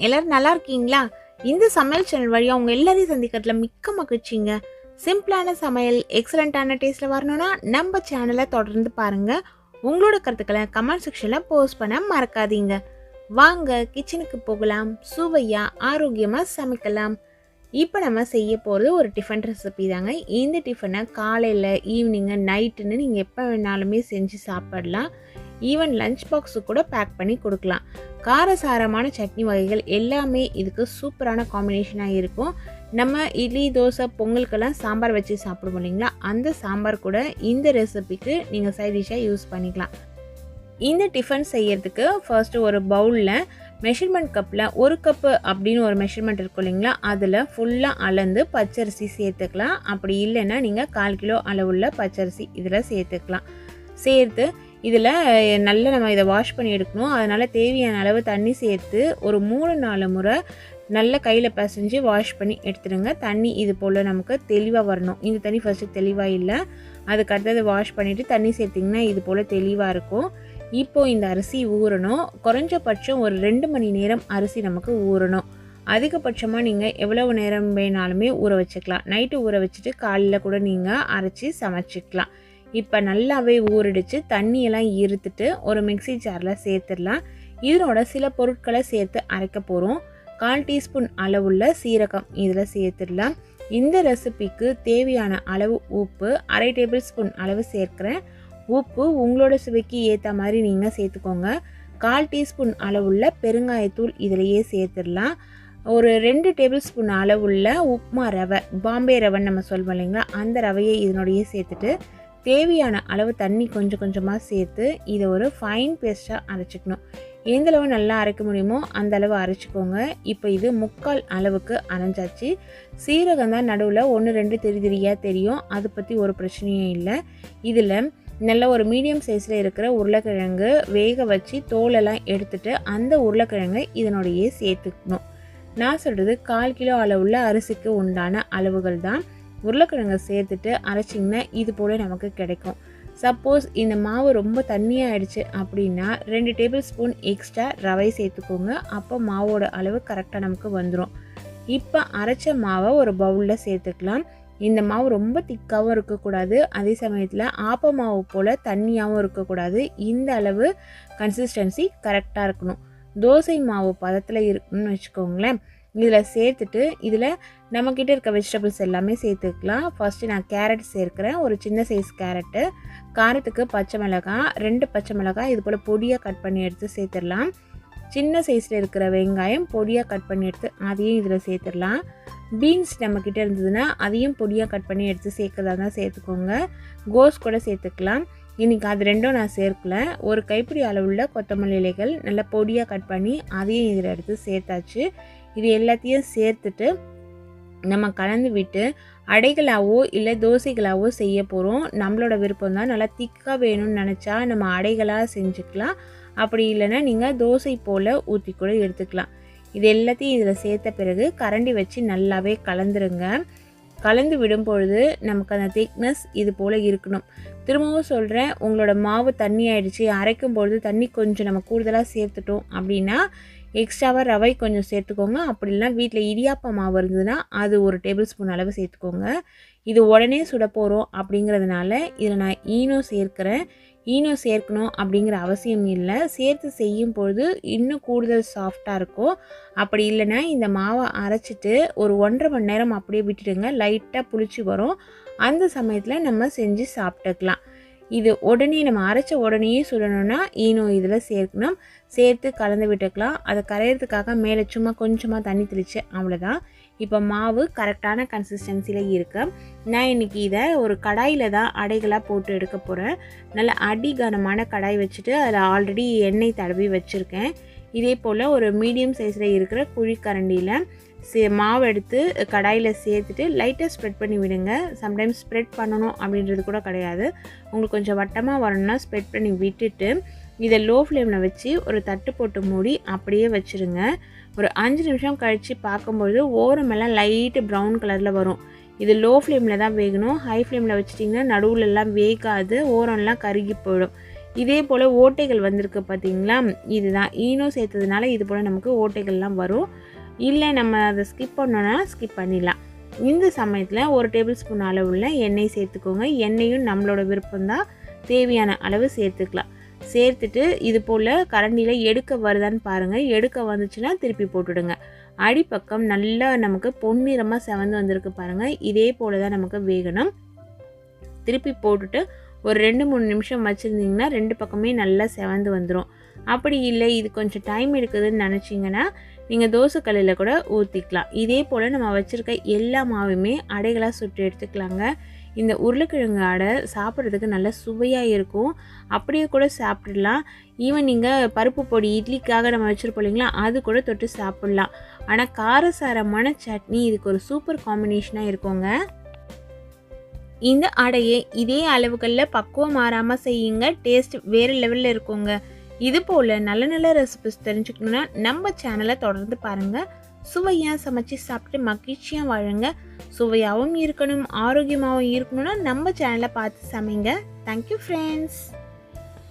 எல்லாரும் நல்லா இருக்கீங்களா? இந்த சமையல் சேனல் வழியா உங்க எல்லாரையும் சந்திக்கிறதுல மிக்க மகிழ்ச்சிங்க. சிம்பிளான சமையல் எக்ஸலண்ட்டான டேஸ்ட்ல வரணும்னா நம்ம சேனலை தொடர்ந்து பாருங்க. உங்களோட கருத்துக்களை கமெண்ட் செக்ஷன்ல போஸ்ட் பண்ண மறக்காதீங்க. வாங்க கிச்சனுக்கு போகலாம். சுவையா ஆரோக்கியமா சமைக்கலாம். இப்போ நம்ம செய்ய போகிறது ஒரு டிஃபன் ரெசிபி தாங்க. இந்த டிஃபனை காலையில், ஈவினிங்கு, நைட்டுன்னு நீங்கள் எப்போ வேணாலுமே செஞ்சு சாப்பிடலாம். ஈவன் லஞ்ச் பாக்ஸு கூட பேக் பண்ணி கொடுக்கலாம். காரசாரமான சட்னி வகைகள் எல்லாமே இதுக்கு சூப்பரான காம்பினேஷனாக இருக்கும். நம்ம இட்லி, தோசை, பொங்கலுக்கெல்லாம் சாம்பார் வச்சு சாப்பிடுவோம் இல்லைங்களா, அந்த சாம்பார் கூட இந்த ரெசிபிக்கு நீங்கள் சைட் டிஷ்ஷாக யூஸ் பண்ணிக்கலாம். இந்த டிஃபன் செய்யறதுக்கு ஃபர்ஸ்ட்டு ஒரு பவுலில் மெஷர்மெண்ட் கப்பில் 1 கப்பு அப்படின்னு ஒரு மெஷர்மெண்ட் இருக்கும் இல்லைங்களா, அதில் ஃபுல்லாக அளந்து பச்சரிசி சேர்த்துக்கலாம். அப்படி இல்லைன்னா நீங்கள் 1/4 கிலோ அளவுள்ள பச்சரிசி இதில் சேர்த்துக்கலாம். சேர்த்து இதில் நல்லா நம்ம இதை வாஷ் பண்ணி எடுக்கணும். அதனால் தேவையான அளவு தண்ணி சேர்த்து ஒரு 3-4 முறை நல்ல கையில் பிசைஞ்சு வாஷ் பண்ணி எடுத்துடுங்க. தண்ணி இது போல் நமக்கு தெளிவாக வரணும். இந்த தண்ணி ஃபஸ்ட்டு தெளிவாக இல்லை, அதுக்கு அடுத்தது வாஷ் பண்ணிவிட்டு தண்ணி சேர்த்திங்கன்னா இது போல் தெளிவாக இருக்கும். இப்போது இந்த அரிசி ஊறணும். குறைஞ்சபட்சம் ஒரு 2 மணி நேரம் அரிசி நமக்கு ஊறணும். அதிகபட்சமாக நீங்கள் எவ்வளவு நேரம் வேணாலுமே ஊற வச்சுக்கலாம். நைட்டு ஊற வச்சுட்டு காலையில் கூட நீங்கள் அரைச்சி சமைச்சிக்கலாம். இப்போ நல்லாவே ஊறிடுச்சு. தண்ணியெல்லாம் இருத்துட்டு ஒரு மிக்ஸி ஜாரில் சேர்த்துடலாம். இதனோட சில பொருட்களை சேர்த்து அரைக்க போகிறோம். 1/4 டீஸ்பூன் அளவுள்ள சீரகம் இதில் சேர்த்துடலாம். இந்த ரெசிபிக்கு தேவையான அளவு உப்பு 1/2 டேபிள் ஸ்பூன் அளவு சேர்க்குறேன். உப்பு உங்களோட சுவைக்கு ஏற்ற மாதிரி நீங்கள் சேர்த்துக்கோங்க. 1/4 டீஸ்பூன் அளவுள்ள பெருங்காயத்தூள் இதிலையே சேர்த்துடலாம். ஒரு 2 டேபிள் ஸ்பூன் அளவுள்ள உப்புமா ரவை, பாம்பே ரவைன்னு நம்ம சொல்வோம் இல்லைங்களா, அந்த ரவையை இதனோடையே சேர்த்துட்டு தேவையான அளவு தண்ணி கொஞ்சம் கொஞ்சமாக சேர்த்து இதை ஒரு ஃபைன் பேஸ்ட்டாக அரைச்சிக்கணும். எந்த அளவு நல்லா அரைக்க முடியுமோ அந்த அளவு அரைச்சிக்கோங்க. இப்போ இது 3/4 அளவுக்கு அரைஞ்சாச்சு. சீரகம் தான் நடுவில் 1-2 திரியாக தெரியும். அதை பற்றி ஒரு பிரச்சனையும் இல்லை. இதில் நல்ல ஒரு மீடியம் சைஸில் இருக்கிற உருளைக்கிழங்கு வேக வச்சு தோலெல்லாம் எடுத்துட்டு அந்த உருளைக்கிழங்கை இதனோடையே சேர்த்துக்கணும். நான் சொல்கிறது 1/4 கிலோ அளவுள்ள அரிசிக்கு உண்டான அளவுகள் தான். உருளைக்கிழங்கை சேர்த்துட்டு அரைச்சிங்கன்னா இது போல் நமக்கு கிடைக்கும். சப்போஸ் இந்த மாவு ரொம்ப தண்ணியாகிடுச்சு அப்படின்னா 2 டேபிள் ஸ்பூன் எக்ஸ்ட்ரா ரவை சேர்த்துக்கோங்க. அப்போ மாவோட அளவு கரெக்டாக நமக்கு வந்துடும். இப்போ அரைச்ச மாவை ஒரு பவுலில் சேர்த்துக்கலாம். இந்த மாவு ரொம்ப திக்காகவும் இருக்கக்கூடாது, அதே சமயத்தில் ஆப்ப மாவு போல் தண்ணியாகவும் இருக்கக்கூடாது. இந்த அளவு கன்சிஸ்டன்சி கரெக்டாக இருக்கணும். தோசை மாவு பதத்தில் இருக்குன்னு வச்சுக்கோங்களேன். இதில் சேர்த்துட்டு இதில் நம்மக்கிட்ட இருக்க வெஜிடபிள்ஸ் எல்லாமே சேர்த்துக்கலாம். ஃபஸ்ட்டு நான் கேரட் சேர்க்குறேன். ஒரு சின்ன சைஸ் கேரட்டு. காரத்துக்கு பச்சை மிளகாய் 2 பச்சை மிளகாய் இது போல் பொடியாக கட் பண்ணி எடுத்து சேர்த்துடலாம். சின்ன சைஸில் இருக்கிற வெங்காயம் பொடியாக கட் பண்ணி எடுத்து அதையும் இதில் சேர்த்துடலாம். பீன்ஸ் நம்மக்கிட்ட இருந்ததுன்னா அதையும் பொடியாக கட் பண்ணி எடுத்து சேர்க்கறதா தான் சேர்த்துக்கோங்க. கோஸ் கூட சேர்த்துக்கலாம். இன்றைக்கி அது ரெண்டும் நான் சேர்க்கல. ஒரு கைப்பிடி அளவுள்ள கொத்தமல்லி இலைகள் நல்லா பொடியாக கட் பண்ணி அதையும் இதில் எடுத்து சேர்த்தாச்சு. இது எல்லாத்தையும் சேர்த்துட்டு நம்ம கலந்து விட்டு அடைகளாவோ இல்லை தோசைகளாவோ செய்ய போகிறோம். நம்மளோட விருப்பம் தான். நல்லா திக்காக வேணும்னு நினச்சா நம்ம அடைகளாக செஞ்சுக்கலாம். அப்படி இல்லைன்னா நீங்கள் தோசை போல் ஊற்றி கூட எடுத்துக்கலாம். இது எல்லாத்தையும் இதில் சேர்த்த பிறகு கரண்டி வச்சு நல்லாவே கலந்துருங்க. கலந்து விடும் பொழுது நமக்கு அந்த திக்னஸ் இது போல் இருக்கணும். திரும்பவும் சொல்கிறேன், உங்களோட மாவு தண்ணி ஆகிடுச்சு, அரைக்கும் பொழுது தண்ணி கொஞ்சம் நம்ம கூடுதலாக சேர்த்துட்டோம் அப்படின்னா எக்ஸ்ட்ராவாக ரவை கொஞ்சம் சேர்த்துக்கோங்க. அப்படி இல்லைனா வீட்டில் இடியாப்ப மாவு இருந்ததுன்னா அது 1 டேபிள் ஸ்பூன் அளவு சேர்த்துக்கோங்க. இது உடனே சுட போகிறோம் அப்படிங்கிறதுனால இதில் நான் ஈனோ சேர்க்குறேன். ஈனோ சேர்க்கணும் அப்படிங்கிற அவசியம் இல்லை. சேர்த்து செய்யும் பொழுது இன்னும் கூடுதல் சாஃப்டாக இருக்கும். அப்படி இல்லைன்னா இந்த மாவை அரைச்சிட்டு ஒரு 1.5 மணி நேரம் அப்படியே விட்டுடுங்க. லைட்டாக புளிச்சு வரும். அந்த சமயத்தில் நம்ம செஞ்சு சாப்பிட்டுக்கலாம். இது உடனே நம்ம அரைச்ச உடனேயே சுடணும்னா ஈனோ இதில் சேர்க்கணும். சேர்த்து கலந்து விட்டுக்கலாம். அதை கரையிறதுக்காக மேலே சும்மா கொஞ்சமாக தண்ணி தெளித்து அவ்வளோதான். இப்போ மாவு கரெக்டான கன்சிஸ்டன்சியில் இருக்கு. நான் இன்றைக்கி இதை ஒரு கடாயில் தான் அடைகளாக போட்டு எடுக்க போகிறேன். நல்ல அடிகனமான கடாய் வச்சுட்டு அதில் ஆல்ரெடி எண்ணெய் தடவி வச்சுருக்கேன். இதே போல் ஒரு மீடியம் சைஸில் இருக்கிற குழிக்கரண்டியில் மாவு எடுத்து கடாயில் சேர்த்துட்டு லைட்டாக ஸ்ப்ரெட் பண்ணி விடுங்க. சம்டைம்ஸ் ஸ்ப்ரெட் பண்ணணும் அப்படின்றது கூட கிடையாது. உங்களுக்கு கொஞ்சம் வட்டமாக வரணும்னா ஸ்ப்ரெட் பண்ணி விட்டுட்டு இதை லோ ஃப்ளேமில் வச்சு ஒரு தட்டு போட்டு மூடி அப்படியே வச்சுருங்க. ஒரு 5 நிமிஷம் கழித்து பார்க்கும்பொழுது ஓரமெல்லாம் லைட்டு ப்ரௌன் கலரில் வரும். இது லோ ஃப்ளேமில் தான் வேகணும். ஹை ஃப்ளேமில் வச்சிட்டிங்கன்னா நடுவுலலாம் வேகாது, ஓரம்லாம் கருகி போயிடும். இதே போல் ஓட்டைகள் வந்திருக்கு பார்த்தீங்களா, இதுதான் ஈனோ சேர்த்ததுனால இது போல் நமக்கு ஓட்டைகள்லாம் வரும். இல்லை நம்ம அதை ஸ்கிப் பண்ணோன்னா ஸ்கிப் பண்ணிடலாம். இந்த சமயத்தில் 1 டேபிள் ஸ்பூன் அளவுள்ள எண்ணெய் சேர்த்துக்கோங்க. எண்ணெயும் நம்மளோட விருப்பம்தான், தேவையான அளவு சேர்த்துக்கலாம். சேர்த்துட்டு இது போல் கரண்டியில் எடுக்க வருதான்னு பாருங்கள். எடுக்க வந்துச்சுன்னா திருப்பி போட்டுடுங்க. அடிப்பக்கம் நல்லா நமக்கு பொன்னிறமாக செவந்து வந்திருக்கு பாருங்கள். இதே போல் தான் நமக்கு வேகணும். திருப்பி போட்டுட்டு ஒரு 2-3 நிமிஷம் வச்சுருந்திங்கன்னா 2 பக்கமே நல்லா செவந்து வந்துடும். அப்படி இல்லை இது கொஞ்சம் டைம் எடுக்குதுன்னு நினச்சிங்கன்னா நீங்கள் தோசைக்கல்லில் கூட ஊற்றிக்கலாம். இதே போல் நம்ம வச்சுருக்க எல்லா மாவுமே அடைகளாக சுட்டு எடுத்துக்கலாங்க. இந்த உருளைக்கிழங்கு அடை சாப்பிட்றதுக்கு நல்ல சுவையாக இருக்கும். அப்படியே கூட சாப்பிட்றலாம். ஈவன் நீங்கள் பருப்பு பொடி இட்லிக்காக நம்ம வச்சுருப்போம் இல்லைங்களா, அது கூட தொட்டு சாப்பிட்லாம். ஆனால் காரசாரமான சட்னி இதுக்கு ஒரு சூப்பர் காம்பினேஷனாக இருக்குங்க. இந்த அடையை இதே அளவுகளில் பக்குவம் மாறாமல் செய்யுங்க. டேஸ்ட் வேறு லெவலில் இருக்குங்க. இது போல் நல்ல நல்ல ரெசிபிஸ் தெரிஞ்சுக்கணுன்னா நம்ம சேனலை தொடர்ந்து பாருங்கள். சுவையாக சமைச்சு சாப்பிட்டு மகிழ்ச்சியாக வாழுங்க. சுவையாகவும் இருக்கணும், ஆரோக்கியமாகவும் இருக்கணும்னா நம்ம சேனலை பார்த்து சமைங்க. Thank you friends.